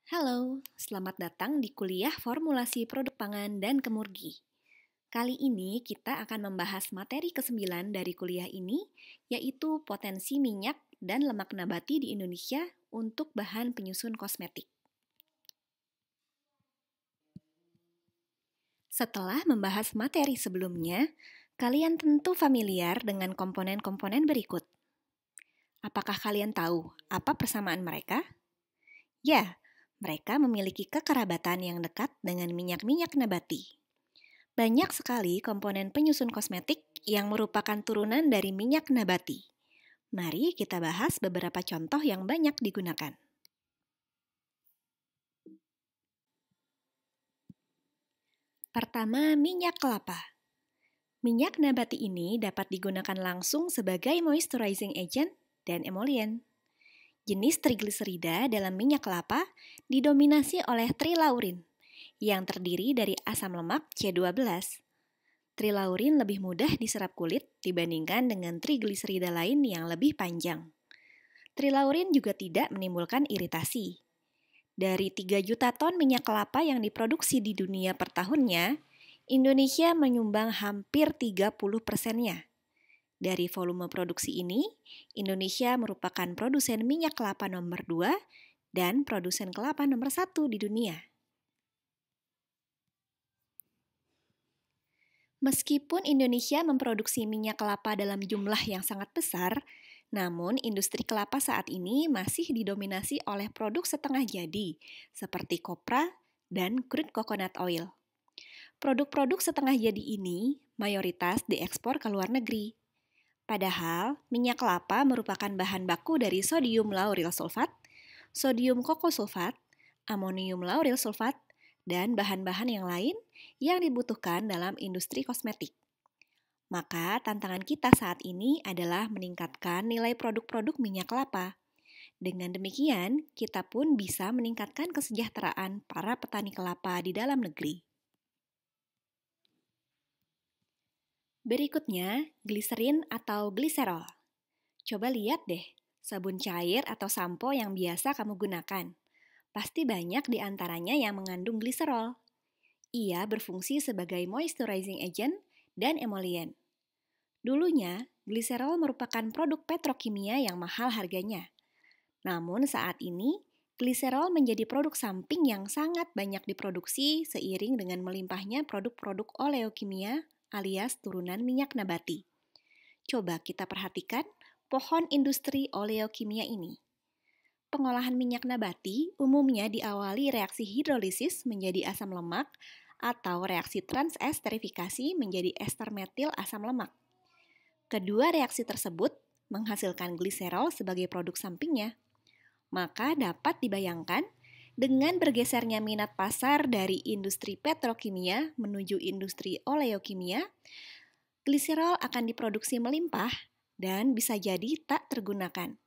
Halo, selamat datang di kuliah Formulasi Produk Pangan dan Kemurgi. Kali ini kita akan membahas materi ke-9 dari kuliah ini, yaitu potensi minyak dan lemak nabati di Indonesia untuk bahan penyusun kosmetik. Setelah membahas materi sebelumnya, kalian tentu familiar dengan komponen-komponen berikut. Apakah kalian tahu apa persamaan mereka? Ya, mereka memiliki kekerabatan yang dekat dengan minyak-minyak nabati. Banyak sekali komponen penyusun kosmetik yang merupakan turunan dari minyak nabati. Mari kita bahas beberapa contoh yang banyak digunakan. Pertama, minyak kelapa. Minyak nabati ini dapat digunakan langsung sebagai moisturizing agent dan emollient. Jenis trigliserida dalam minyak kelapa didominasi oleh trilaurin, yang terdiri dari asam lemak C12. Trilaurin lebih mudah diserap kulit dibandingkan dengan trigliserida lain yang lebih panjang. Trilaurin juga tidak menimbulkan iritasi. Dari 3 juta ton minyak kelapa yang diproduksi di dunia per tahunnya, Indonesia menyumbang hampir 30%-nya. Dari volume produksi ini, Indonesia merupakan produsen minyak kelapa nomor 2 dan produsen kelapa nomor 1 di dunia. Meskipun Indonesia memproduksi minyak kelapa dalam jumlah yang sangat besar, namun industri kelapa saat ini masih didominasi oleh produk setengah jadi, seperti kopra dan crude coconut oil. Produk-produk setengah jadi ini mayoritas diekspor ke luar negeri. Padahal, minyak kelapa merupakan bahan baku dari sodium lauryl sulfat, sodium kokosulfat, amonium lauryl sulfat, dan bahan-bahan yang lain yang dibutuhkan dalam industri kosmetik. Maka, tantangan kita saat ini adalah meningkatkan nilai produk-produk minyak kelapa. Dengan demikian, kita pun bisa meningkatkan kesejahteraan para petani kelapa di dalam negeri. Berikutnya, gliserin atau gliserol. Coba lihat deh, sabun cair atau sampo yang biasa kamu gunakan. Pasti banyak di antaranya yang mengandung gliserol. Ia berfungsi sebagai moisturizing agent dan emollient. Dulunya, gliserol merupakan produk petrokimia yang mahal harganya. Namun saat ini, gliserol menjadi produk samping yang sangat banyak diproduksi seiring dengan melimpahnya produk-produk oleokimia alias turunan minyak nabati. Coba kita perhatikan pohon industri oleokimia ini. Pengolahan minyak nabati umumnya diawali reaksi hidrolisis menjadi asam lemak atau reaksi transesterifikasi menjadi ester metil asam lemak. Kedua reaksi tersebut menghasilkan gliserol sebagai produk sampingnya. Maka dapat dibayangkan dengan bergesernya minat pasar dari industri petrokimia menuju industri oleokimia, gliserol akan diproduksi melimpah dan bisa jadi tak tergunakan.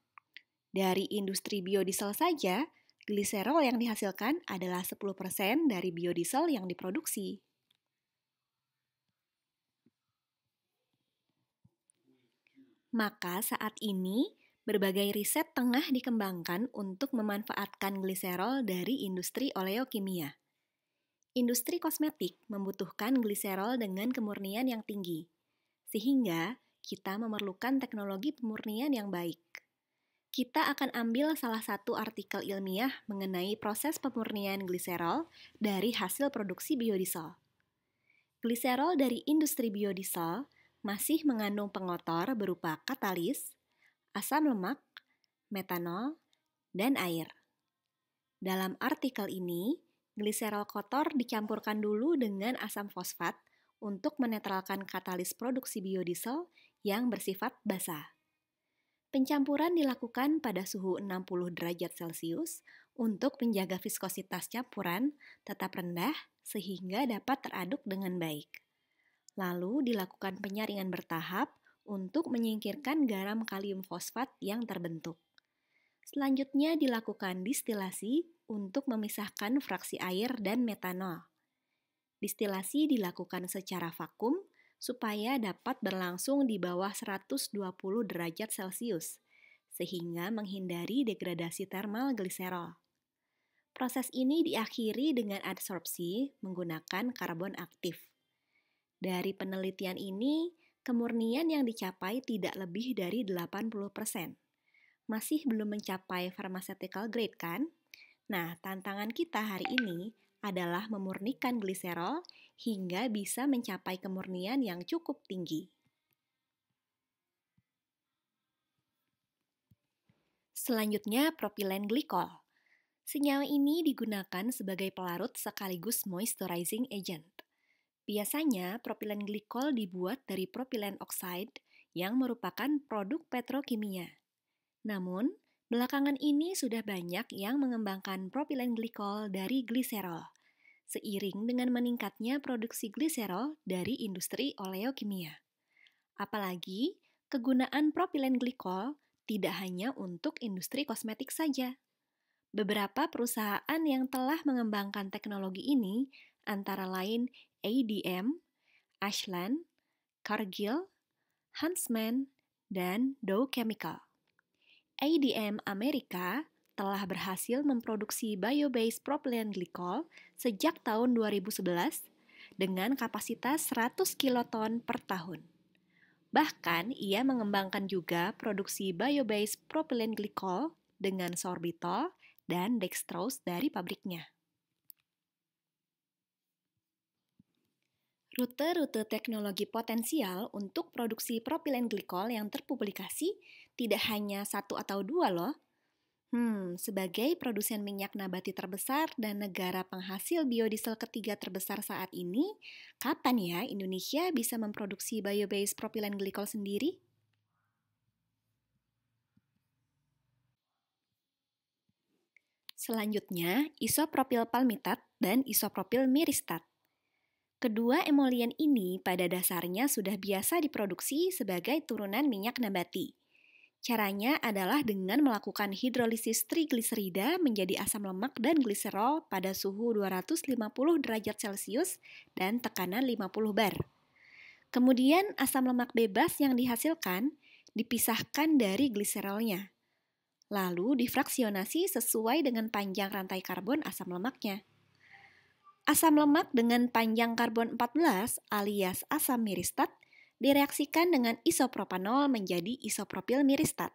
Dari industri biodiesel saja, gliserol yang dihasilkan adalah 10% dari biodiesel yang diproduksi. Maka saat ini, berbagai riset tengah dikembangkan untuk memanfaatkan gliserol dari industri oleokimia. Industri kosmetik membutuhkan gliserol dengan kemurnian yang tinggi, sehingga kita memerlukan teknologi pemurnian yang baik. Kita akan ambil salah satu artikel ilmiah mengenai proses pemurnian gliserol dari hasil produksi biodiesel. Gliserol dari industri biodiesel masih mengandung pengotor berupa katalis, asam lemak, metanol, dan air. Dalam artikel ini, gliserol kotor dicampurkan dulu dengan asam fosfat untuk menetralkan katalis produksi biodiesel yang bersifat basah. Pencampuran dilakukan pada suhu 60 derajat Celcius untuk menjaga viskositas campuran tetap rendah sehingga dapat teraduk dengan baik. Lalu dilakukan penyaringan bertahap untuk menyingkirkan garam kalium fosfat yang terbentuk. Selanjutnya dilakukan distilasi untuk memisahkan fraksi air dan metanol. Distilasi dilakukan secara vakum supaya dapat berlangsung di bawah 120 derajat Celcius, sehingga menghindari degradasi termal gliserol. Proses ini diakhiri dengan adsorpsi menggunakan karbon aktif. Dari penelitian ini, kemurnian yang dicapai tidak lebih dari 80%. Masih belum mencapai pharmaceutical grade kan? Nah, tantangan kita hari ini adalah memurnikan gliserol hingga bisa mencapai kemurnian yang cukup tinggi. Selanjutnya, propilen glikol. Senyawa ini digunakan sebagai pelarut sekaligus moisturizing agent. Biasanya, propilen glikol dibuat dari propilen oxide yang merupakan produk petrokimia. Namun, belakangan ini sudah banyak yang mengembangkan propilen glikol dari gliserol, seiring dengan meningkatnya produksi gliserol dari industri oleokimia. Apalagi, kegunaan propilen glikol tidak hanya untuk industri kosmetik saja. Beberapa perusahaan yang telah mengembangkan teknologi ini antara lain ADM, Ashland, Cargill, Huntsman, dan Dow Chemical. ADM Amerika telah berhasil memproduksi bio-based propylene glycol sejak tahun 2011 dengan kapasitas 100 kiloton per tahun. Bahkan, ia mengembangkan juga produksi bio-based propylene glycol dengan sorbitol dan dextrose dari pabriknya. Rute-rute teknologi potensial untuk produksi propilen glikol yang terpublikasi tidak hanya satu atau dua loh. Sebagai produsen minyak nabati terbesar dan negara penghasil biodiesel ketiga terbesar saat ini, kapan ya Indonesia bisa memproduksi bio-based propilen glikol sendiri? Selanjutnya, isopropil palmitat dan isopropil miristat. Kedua emolian ini pada dasarnya sudah biasa diproduksi sebagai turunan minyak nabati. Caranya adalah dengan melakukan hidrolisis trigliserida menjadi asam lemak dan gliserol pada suhu 250 derajat Celcius dan tekanan 50 bar. Kemudian asam lemak bebas yang dihasilkan dipisahkan dari gliserolnya. Lalu difraksionasi sesuai dengan panjang rantai karbon asam lemaknya. Asam lemak dengan panjang karbon 14 alias asam miristat direaksikan dengan isopropanol menjadi isopropil miristat.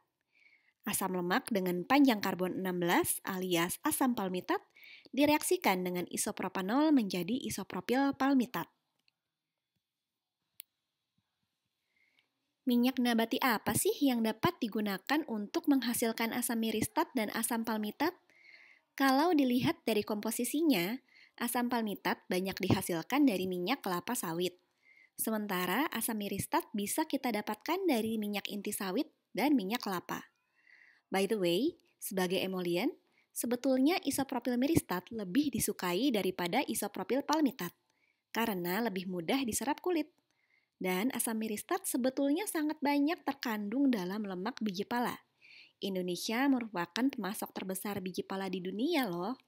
Asam lemak dengan panjang karbon 16 alias asam palmitat direaksikan dengan isopropanol menjadi isopropil palmitat. Minyak nabati apa sih yang dapat digunakan untuk menghasilkan asam miristat dan asam palmitat? Kalau dilihat dari komposisinya, asam palmitat banyak dihasilkan dari minyak kelapa sawit. Sementara asam miristat bisa kita dapatkan dari minyak inti sawit dan minyak kelapa. By the way, sebagai emolian, sebetulnya isopropil miristat lebih disukai daripada isopropil palmitat karena lebih mudah diserap kulit. Dan asam miristat sebetulnya sangat banyak terkandung dalam lemak biji pala. Indonesia merupakan pemasok terbesar biji pala di dunia loh.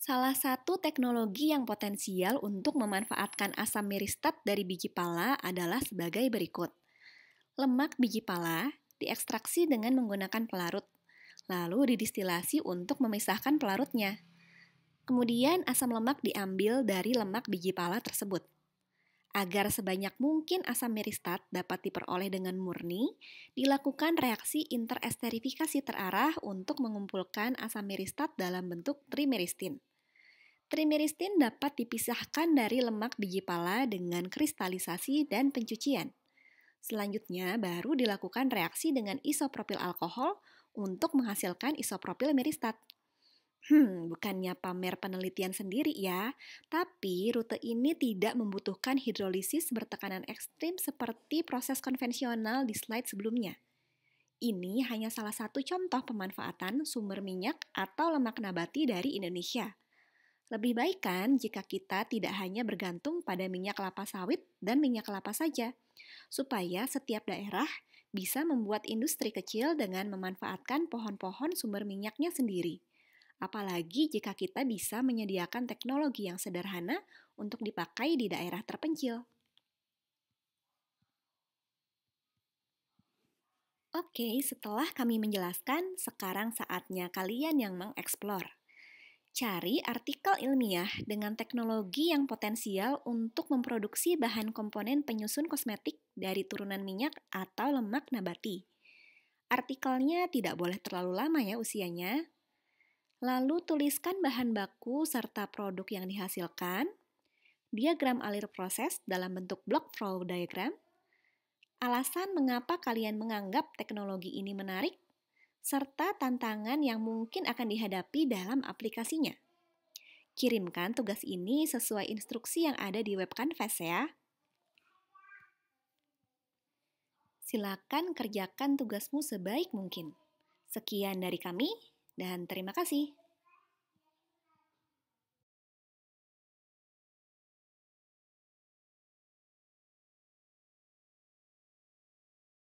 Salah satu teknologi yang potensial untuk memanfaatkan asam miristat dari biji pala adalah sebagai berikut. Lemak biji pala diekstraksi dengan menggunakan pelarut, lalu didistilasi untuk memisahkan pelarutnya. Kemudian asam lemak diambil dari lemak biji pala tersebut. Agar sebanyak mungkin asam miristat dapat diperoleh dengan murni, dilakukan reaksi interesterifikasi terarah untuk mengumpulkan asam miristat dalam bentuk trimeristin. Trimeristin dapat dipisahkan dari lemak biji pala dengan kristalisasi dan pencucian. Selanjutnya baru dilakukan reaksi dengan isopropil alkohol untuk menghasilkan isopropil miristat. Bukannya pamer penelitian sendiri ya, tapi rute ini tidak membutuhkan hidrolisis bertekanan ekstrim seperti proses konvensional di slide sebelumnya. Ini hanya salah satu contoh pemanfaatan sumber minyak atau lemak nabati dari Indonesia. Lebih baik kan jika kita tidak hanya bergantung pada minyak kelapa sawit dan minyak kelapa saja, supaya setiap daerah bisa membuat industri kecil dengan memanfaatkan pohon-pohon sumber minyaknya sendiri. Apalagi jika kita bisa menyediakan teknologi yang sederhana untuk dipakai di daerah terpencil. Oke, setelah kami menjelaskan, sekarang saatnya kalian yang mengeksplor. Cari artikel ilmiah dengan teknologi yang potensial untuk memproduksi bahan komponen penyusun kosmetik dari turunan minyak atau lemak nabati. Artikelnya tidak boleh terlalu lama ya usianya. Lalu tuliskan bahan baku serta produk yang dihasilkan, diagram alir proses dalam bentuk block flow diagram, alasan mengapa kalian menganggap teknologi ini menarik, serta tantangan yang mungkin akan dihadapi dalam aplikasinya. Kirimkan tugas ini sesuai instruksi yang ada di web Canvas ya. Silakan kerjakan tugasmu sebaik mungkin. Sekian dari kami, dan terima kasih.